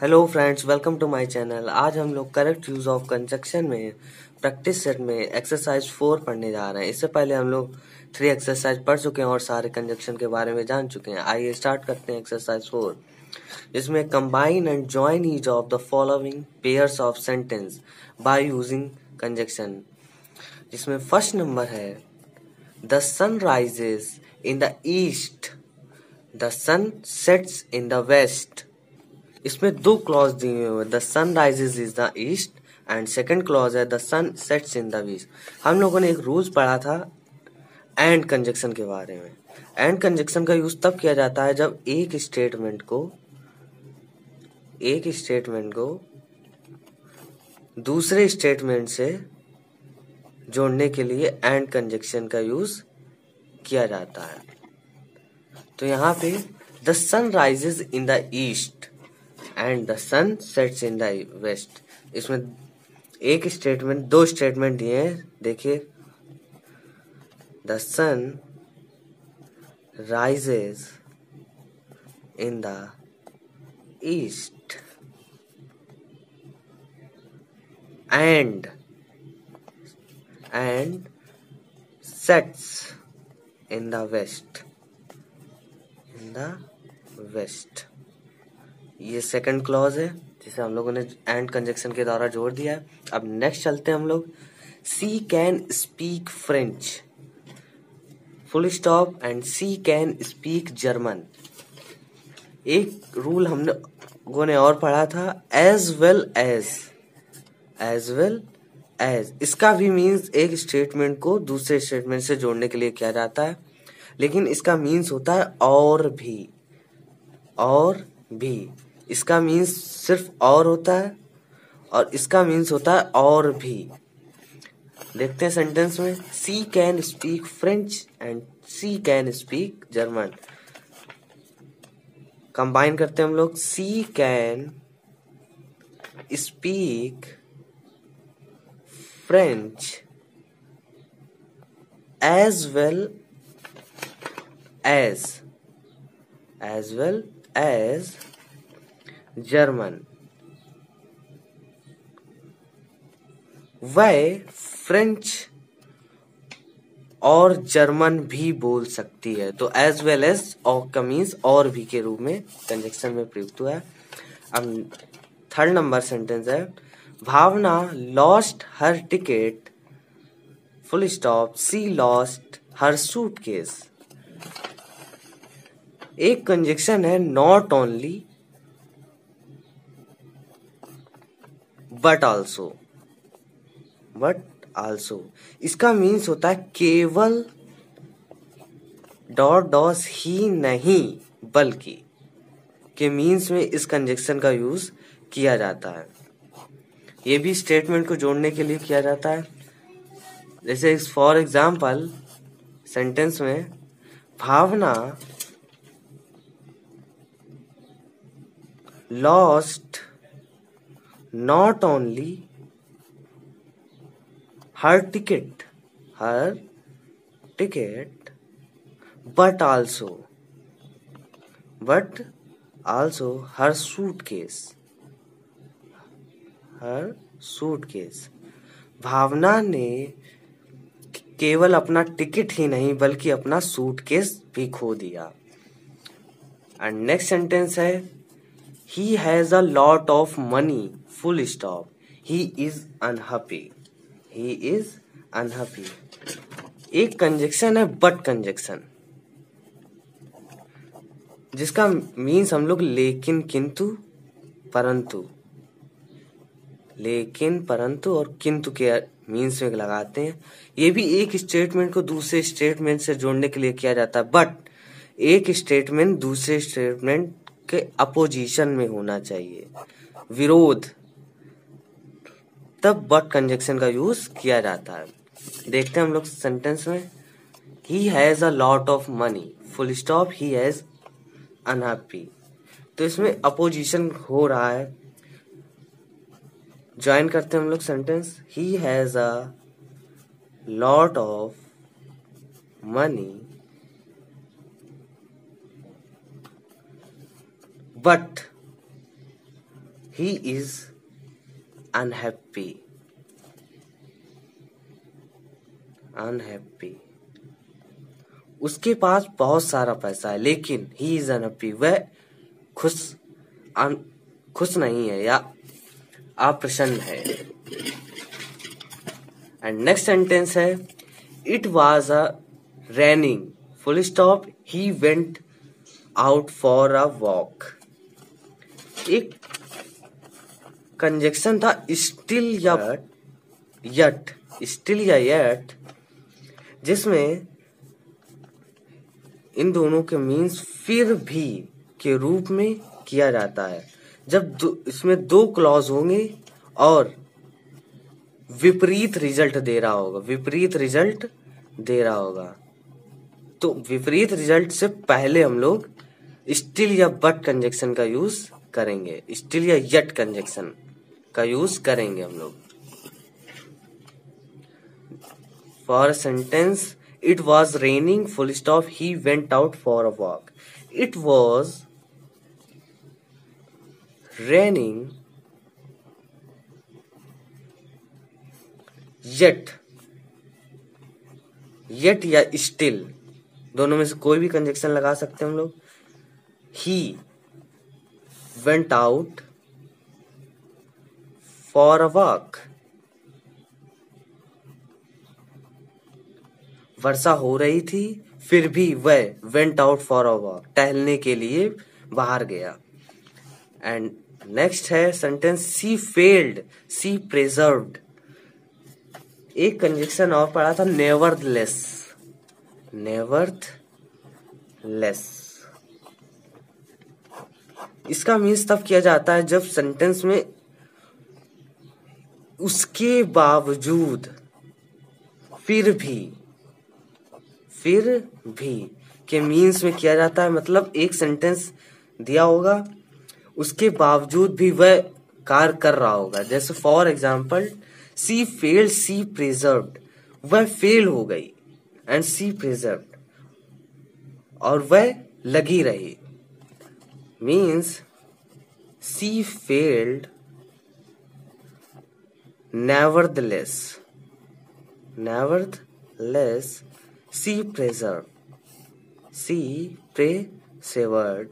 Hello friends, welcome to my channel. आज हम लोग करेक्ट यूज ऑफ कंजक्शन में प्रैक्टिस सेट में एक्सरसाइज 4 पढ़ने जा रहे हैं। इससे पहले हम लोग 3 एक्सरसाइज पढ़ चुके हैं और सारे कंजक्शन के बारे में जान चुके हैं। आइए स्टार्ट करते हैं एक्सरसाइज 4। इसमें combine and join each of the following pairs of sentence by using conjunction. जिसमें फर्स्ट नंबर है the sun rises in the east, the sun sets in the west. इसमें दो क्लॉज दिए हुए, the sun rises is the east and second clause है the sun sets in the west. हम लोगों ने एक रूल्स पढ़ा था एंड कंजक्शन के बारे में। एंड कंजक्शन का यूज तब किया जाता है जब एक स्टेटमेंट को दूसरे स्टेटमेंट से जोड़ने के लिए एंड कंजक्शन का यूज किया जाता है। तो यहाँ पे the sun rises in the east and the sun sets in the west. इसमें एक स्टेटमेंट, दो स्टेटमेंट दिए हैं, देखिए। The sun rises in the east and sets in the west, ये सेकंड क्लॉज है जिसे हम लोगों ने एंड कंजक्शन के द्वारा जोड़ दिया है। अब नेक्स्ट चलते हैं हम लोग। She can speak French, full stop, and she can speak German. एक रूल हम लोगों ने और पढ़ा था, एज वेल एज। इसका भी मीन्स एक स्टेटमेंट को दूसरे स्टेटमेंट से जोड़ने के लिए किया जाता है, लेकिन इसका मीन्स होता है और भी। इसका मीन्स सिर्फ और होता है और इसका मीन्स होता है और भी। देखते हैं सेंटेंस में, she can speak French and she can speak German. Combine करते हैं हम लोग, she can speak French as well as German. वह फ्रेंच और जर्मन भी बोल सकती है। तो एज वेल एज और का मीन्स और भी के रूप में कंजक्शन में प्रयुक्त हुआ है। अब थर्ड नंबर सेंटेंस है, Bhavna lost her ticket, full stop, she lost her suitcase. एक कंजक्शन है नॉट ओनली बट आल्सो। इसका मीन्स होता है केवल डॉस ही नहीं बल्कि के मीन्स में इस कंजक्शन का यूज किया जाता है। ये भी स्टेटमेंट को जोड़ने के लिए किया जाता है। जैसे फॉर एग्जाम्पल सेंटेंस में, Bhavna lost not only her ticket but also her suitcase. भावना ने केवल अपना टिकट ही नहीं बल्कि अपना सूटकेस भी खो दिया। एंड नेक्स्ट सेंटेंस है, he has a lot of money, full stop, he is unhappy। एक कंजक्शन है बट कंजक्शन, जिसका मीन्स हम लोग लेकिन, किंतु, परंतु और किंतु के मीन्स में लगाते हैं। ये भी एक स्टेटमेंट को दूसरे स्टेटमेंट से जोड़ने के लिए किया जाता है, बट एक स्टेटमेंट दूसरे स्टेटमेंट के अपोजिशन में होना चाहिए, विरोध, तब बट कंजक्शन का यूज किया जाता है। देखते हैं हम लोग सेंटेंस में, he has a lot of money, full stop, he has unhappy. तो इसमें अपोजिशन हो रहा है। ज्वाइन करते हैं हम लोग sentence, he has a lot of money but he is unhappy, unhappy. उसके पास बहुत सारा पैसा है लेकिन ही इज अनहैप्पी, वह खुश नहीं है या अप्रसन्न है। एंड नेक्स्ट सेंटेंस है it was a raining full stop he went out for a walk. एक कंजक्शन था स्टिल या यट, स्टिल या यट, जिसमें इन दोनों के मीन्स फिर भी के रूप में किया जाता है जब इसमें दो क्लॉज होंगे और विपरीत रिजल्ट दे रहा होगा, विपरीत रिजल्ट दे रहा होगा। तो विपरीत रिजल्ट से पहले हम लोग स्टिल या बट कंजक्शन का यूज करेंगे, स्टिल या यट कंजक्शन का यूज करेंगे हम लोग। For sentence it was raining full stop he went out for a walk. It was raining yet, yet या still दोनों में से कोई भी कंजक्शन लगा सकते हैं हम लोग। he went out for a walk, वर्षा हो रही थी फिर भी वह went out for a walk, टहलने के लिए बाहर गया। एंड नेक्स्ट है sentence she failed, she preserved। एक कंजक्शन और पढ़ा था नेवरदलेस, नेवरदलेस। इसका मीन्स तब किया जाता है जब सेंटेंस में उसके बावजूद, फिर भी के मीन्स में किया जाता है। मतलब एक सेंटेंस दिया होगा उसके बावजूद भी वह कार्य कर रहा होगा। जैसे for example she failed she preserved, वह फेल हो गई एंड सी प्रिजर्व्ड, और वह लगी रही। Means she failed nevertheless, nevertheless she preserved, she preserved,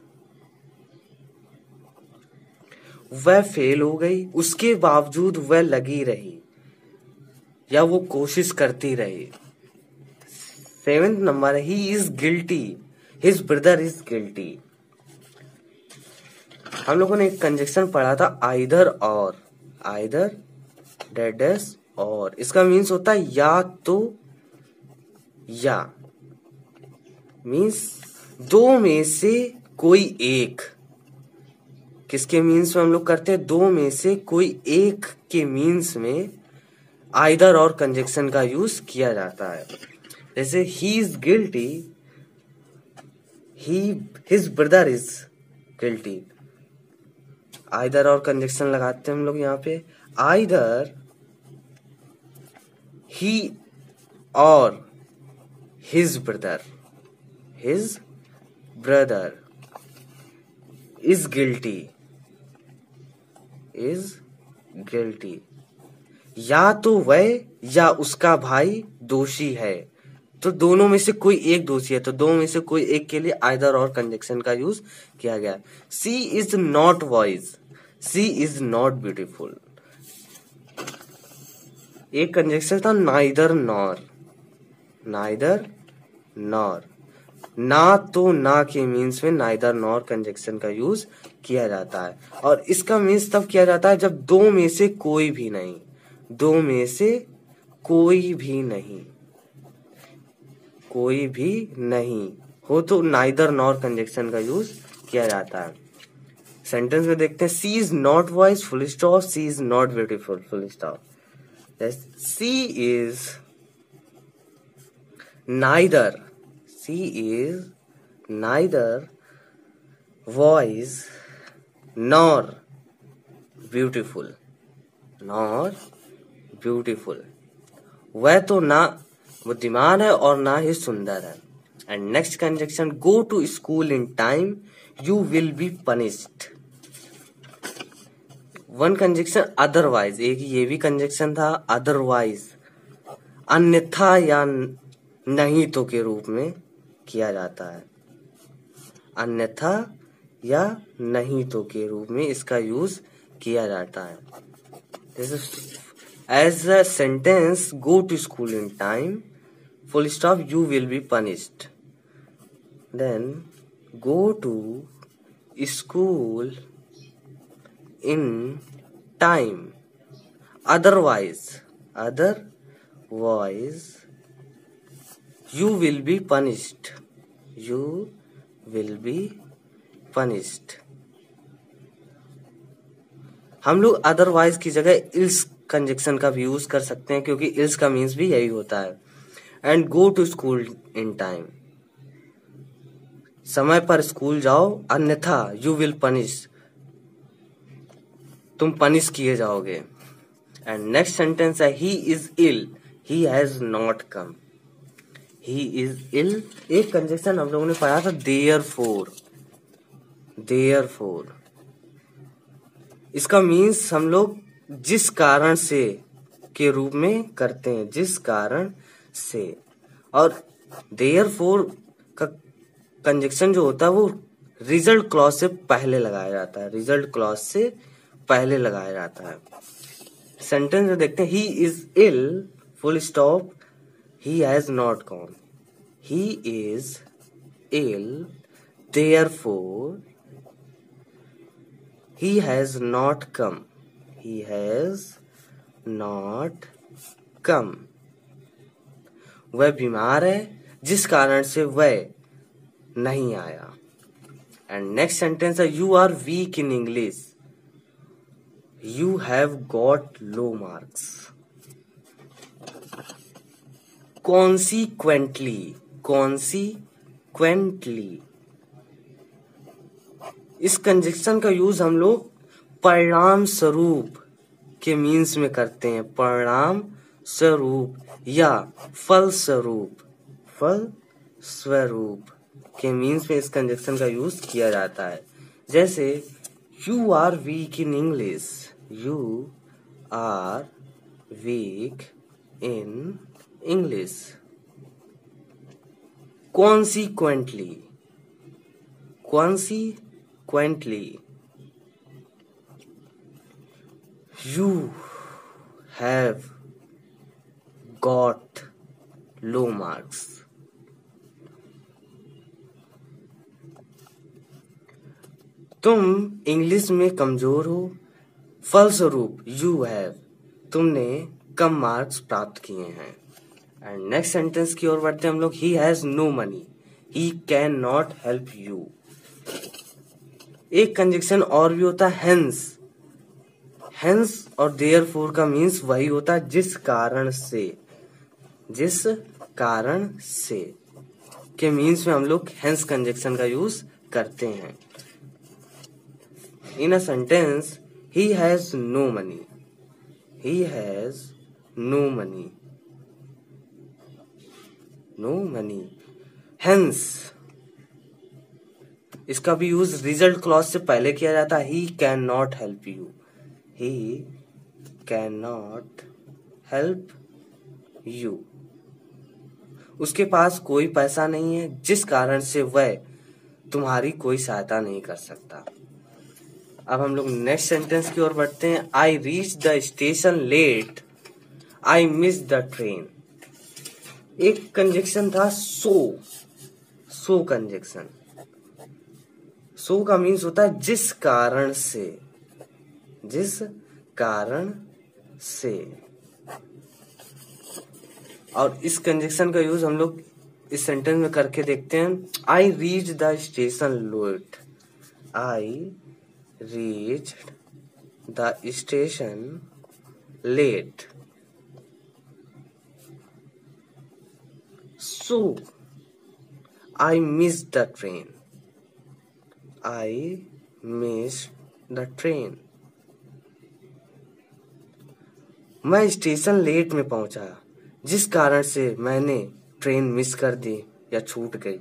वह फेल हो गई उसके बावजूद वह लगी रही या वो कोशिश करती रही। 7th नंबर है he is guilty, his brother is guilty. हम लोगों ने एक कंजक्शन पढ़ा था आइदर और, आइदर डेडेस और। इसका मीन्स होता है या तो या, मीन्स दो में से कोई एक। किसके मीन्स में हम लोग करते हैं? दो में से कोई एक के मीन्स में आइदर और कंजक्शन का यूज किया जाता है। जैसे he is guilty, his brother is guilty. Either और कंजक्शन लगाते हैं हम लोग यहाँ पे। आइदर ही और his brother is guilty, is guilty. या तो वह या उसका भाई दोषी है, तो दोनों में से कोई एक दोषी है, तो दोनों में से कोई एक के लिए आइदर और कंजक्शन का यूज किया गया। She is not wise, she is not beautiful. एक कंजक्शन था नाइदर नॉर, नाइदर नॉर। ना तो ना के मीन्स में नाइदर नॉर कंजक्शन का यूज किया जाता है, और इसका मीन्स तब किया जाता है जब दो में से कोई भी नहीं, दो में से कोई भी नहीं, कोई भी नहीं हो तो नाइदर नॉर कंजक्शन का यूज किया जाता है। सेंटेंस में देखते हैं she is not wise full stop, she is not beautiful full stop. She is neither, she is neither wise nor beautiful, nor beautiful. वह तो ना बुद्धिमान है और ना ही सुंदर है। And next conjunction go to school in time, you will be punished. One conjunction otherwise, एक ये भी कंजक्शन था अदरवाइज, अन्यथा या नहीं तो के रूप में किया जाता है। अन्यथा या नहीं तो के रूप में इसका यूज किया जाता है। जैसे as a sentence go to school in time, full stop, you will be punished. Then go to school in time, otherwise you will be punished, you will be punished। हम लोग अदरवाइज की जगह ills conjunction का भी use कर सकते हैं, क्योंकि इल्स का मीन्स भी यही होता है। And go to school in time, समय पर स्कूल जाओ, अन्यथा यू विल पनिश, तुम पनिश किए जाओगे। एंड नेक्स्ट सेंटेंस है he is ill, he has not come. He is ill, एक कंजक्शन हम लोगों ने पढ़ा था देयरफॉर, देयरफॉर। इसका मीन्स हम लोग जिस कारण से के रूप में करते हैं, जिस कारण से। और देयरफॉर का कंजक्शन जो होता है वो रिजल्ट क्लॉज से पहले लगाया जाता है, रिजल्ट क्लॉज से पहले लगाया जाता है। सेंटेंस में देखते हैं he is ill, full stop, he has not gone. He is ill, therefore he has not come, he has not come. वह बीमार है जिस कारण से वह नहीं आया। एंड नेक्स्ट सेंटेंस है you are weak in English, you have got low marks। consequently, consequently, इस कंजक्शन का यूज हम लोग परिणाम स्वरूप के मीन्स में करते हैं। परिणाम स्वरूप या फल स्वरूप, फल स्वरूप के मीन्स में इस कंजक्शन का यूज किया जाता है। जैसे you are weak in English, you are weak in English। Consequently, consequently, you have got low marks। तुम इंग्लिश में कमजोर हो, फलस्वरूप यू हैव, तुमने कम मार्क्स प्राप्त किए हैं। एंड नेक्स्ट सेंटेंस की ओर बढ़ते हैं हम लोग। He has no money, he can not help you. एक कंजक्शन और भी होता है हेंस। हेंस और देयरफॉर का मीन्स वही होता है जिस कारण से, जिस कारण से के मीन्स में हम लोग हेंस कंजक्शन का यूज करते हैं। In a sentence he has no money, he has no money, no money, hence इसका भी यूज रिजल्ट क्लॉज से पहले किया जाता है। he cannot help you, he cannot help you, उसके पास कोई पैसा नहीं है जिस कारण से वह तुम्हारी कोई सहायता नहीं कर सकता। अब हम लोग नेक्स्ट सेंटेंस की ओर बढ़ते हैं। I reach the station late, I miss the train. एक कंजक्शन था सो, सो कंजक्शन। सो का मीन्स होता है जिस कारण से, जिस कारण से। और इस कंजक्शन का यूज हम लोग इस सेंटेंस में करके देखते हैं। I reach the station late, I reached the station late, so I missed the train, I missed the train। मैं स्टेशन लेट में पहुंचा जिस कारण से मैंने ट्रेन मिस कर दी या छूट गई।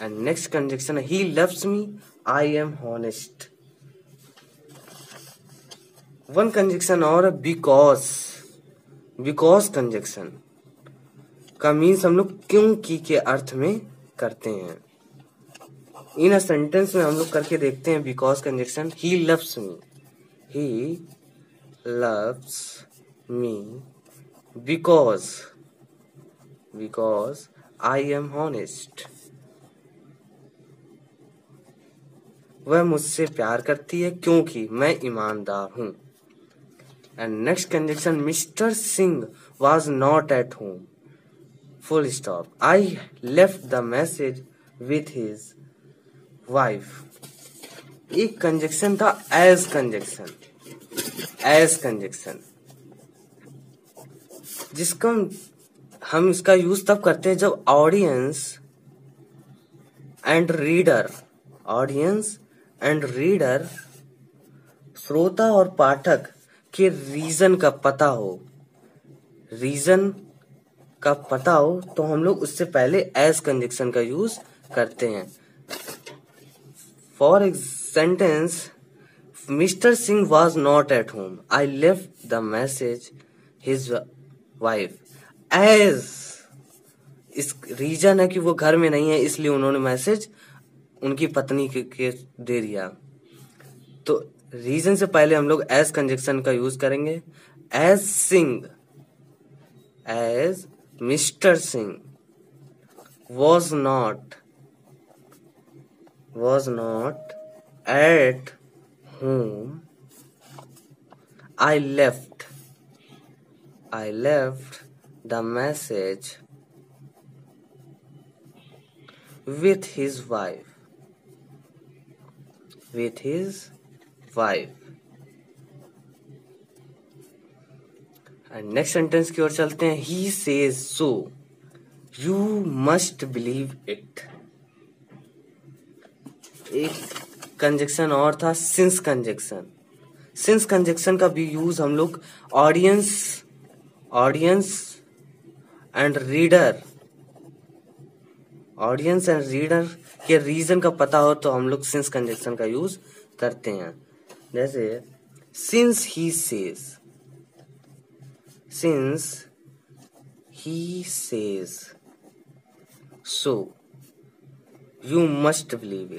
एंड नेक्स्ट कंजक्शन है he loves me, I am honest। One conjunction और बिकॉज। बिकॉज कंजक्शन का मीन्स हम लोग क्योंकि के अर्थ में करते हैं। इन अ सेंटेंस में हम लोग करके देखते हैं because conjunction. He loves me, he loves me because I am honest. वह मुझसे प्यार करती है क्योंकि मैं ईमानदार हूं। And next conjunction, mister Singh was not at home, full stop, I left the message with his wife. एक कंजक्शन था एज कंजक्शन। एज कंजक्शन जिसका हम इसका यूज तब करते हैं जब ऑडियंस एंड रीडर श्रोता और पाठक के रीजन का पता हो तो हम लोग उससे पहले एज कंजक्शन का यूज करते हैं। For sentence, mister Singh was not at home, I left the message his wife. As इस रीजन है कि वो घर में नहीं है, इसलिए उन्होंने मैसेज उनकी पत्नी के दे दिया। तो रीजन से पहले हम लोग एज कंजक्शन का यूज करेंगे। As Singh, as mister Singh was not at home, I left the message with his wife. And next sentence की ओर चलते हैं। He says so, you must believe it. एक कंजक्शन और था सिंस कंजक्शन। सिंस कंजक्शन का भी यूज हम लोग ऑडियंस एंड रीडर के रीजन का पता हो तो हम लोग सिंस कंजक्शन का यूज करते हैं। जैसे since he says so you must believe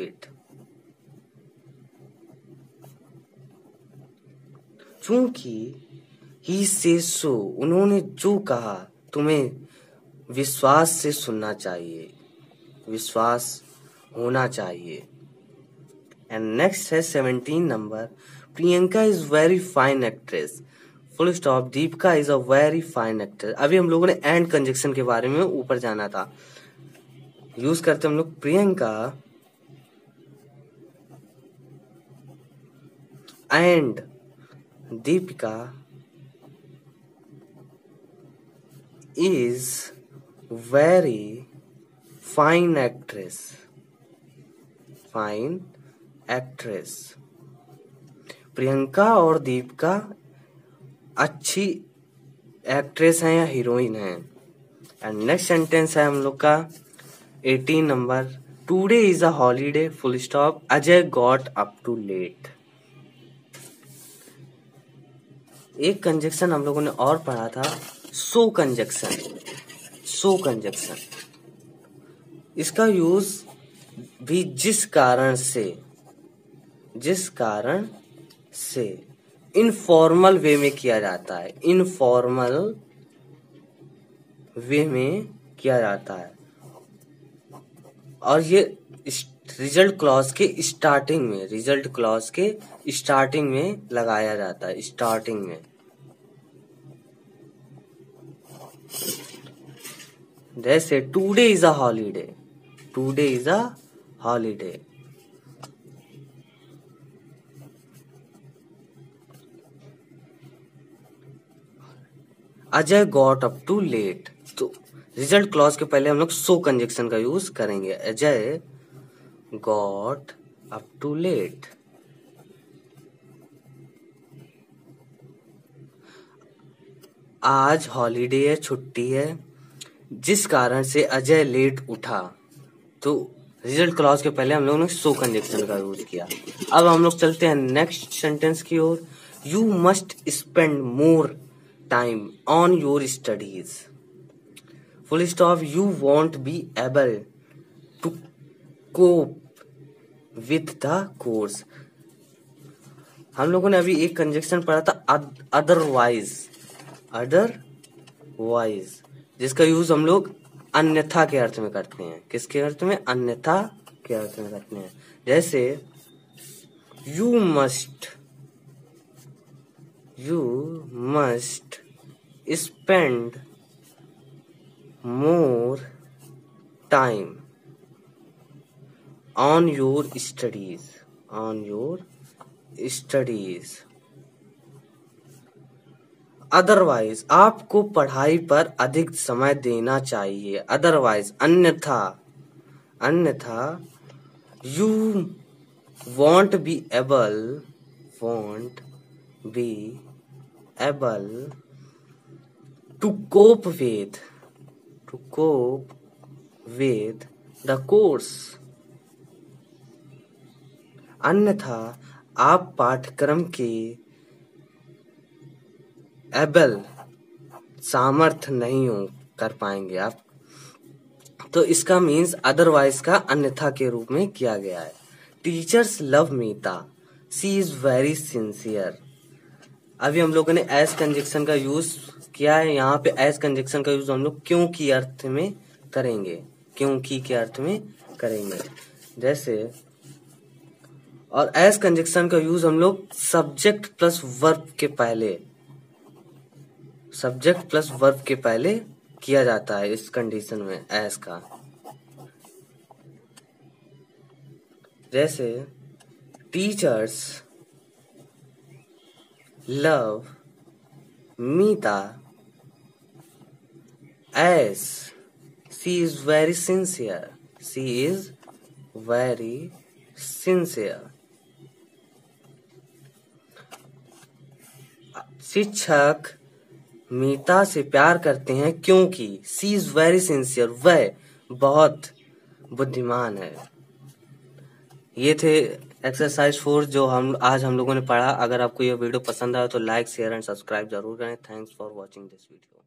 it. चूंकि ही से सो, उन्होंने जो कहा तुम्हें विश्वास से सुनना चाहिए, विश्वास होना चाहिए। एंड नेक्स्ट है 17 number, Priyanka is very fine actress, full stop, Deepika is a very fine actress. अभी हम लोगों ने एंड कंजक्शन के बारे में ऊपर जाना था। यूज करते हम लोग Priyanka and Deepika is very fine actress. Priyanka और दीपिका अच्छी एक्ट्रेस हैं या हीरोइन हैं। एंड नेक्स्ट सेंटेंस है हम लोग का 18 number, today is a holiday, full stop, Ajay got up too late. एक कंजक्शन हम लोगों ने और पढ़ा था सो कंजक्शन। इसका यूज भी जिस कारण से इनफॉर्मल वे में किया जाता है। और ये रिजल्ट क्लॉज के स्टार्टिंग में लगाया जाता है। स्टार्टिंग में जैसे today is a holiday. Ajay got up too late, तो रिजल्ट क्लॉज के पहले हम लोग सो कंजक्शन का यूज करेंगे। Ajay got up too late. आज हॉलीडे है, छुट्टी है, जिस कारण से अजय लेट उठा, तो रिजल्ट क्लॉज के पहले हम लोगों ने सो कंजक्शन का यूज किया। अब हम लोग चलते हैं नेक्स्ट सेंटेंस की ओर। You must spend more time on your studies, full stop, you won't be able to cope with the course. हम लोगों ने अभी एक कंजक्शन पढ़ा था अदरवाइज, अदरवाइज, जिसका यूज हम लोग अन्यथा के अर्थ में करते हैं। किसके अर्थ में? अन्यथा के अर्थ में करते हैं। जैसे you must spend more time on your studies, on your studies. Otherwise, आपको पढ़ाई पर अधिक समय देना चाहिए। अदरवाइज, अन्यथा, अन्यथा, you won't be able to cope with the course. अन्यथा आप पाठ्यक्रम के एबल, सामर्थ्य नहीं कर पाएंगे आप। तो इसका मीन्स अदरवाइज का अन्यथा के रूप में किया गया है। Teachers love Meeta, she is very sincere. अभी हम लोगों ने एज कंजक्शन का यूज किया है। यहाँ पे एज कंजक्शन का यूज हम लोग क्योंकि अर्थ में करेंगे, क्योंकि के अर्थ में करेंगे। जैसे, और एज कंजक्शन का यूज हम लोग सब्जेक्ट प्लस वर्ब के पहले, सब्जेक्ट प्लस वर्ब के पहले किया जाता है इस कंडीशन में एज का। जैसे teachers love Meeta as she is very sincere, she is very sincere. शिक्षक मीता से प्यार करते हैं क्योंकि सी इज वेरी सिंसियर, वह बहुत बुद्धिमान है। ये थे एक्सरसाइज 4 जो आज हम लोगों ने पढ़ा। अगर आपको ये वीडियो पसंद आया तो लाइक, शेयर एंड सब्सक्राइब जरूर करें। Thanks for watching this video.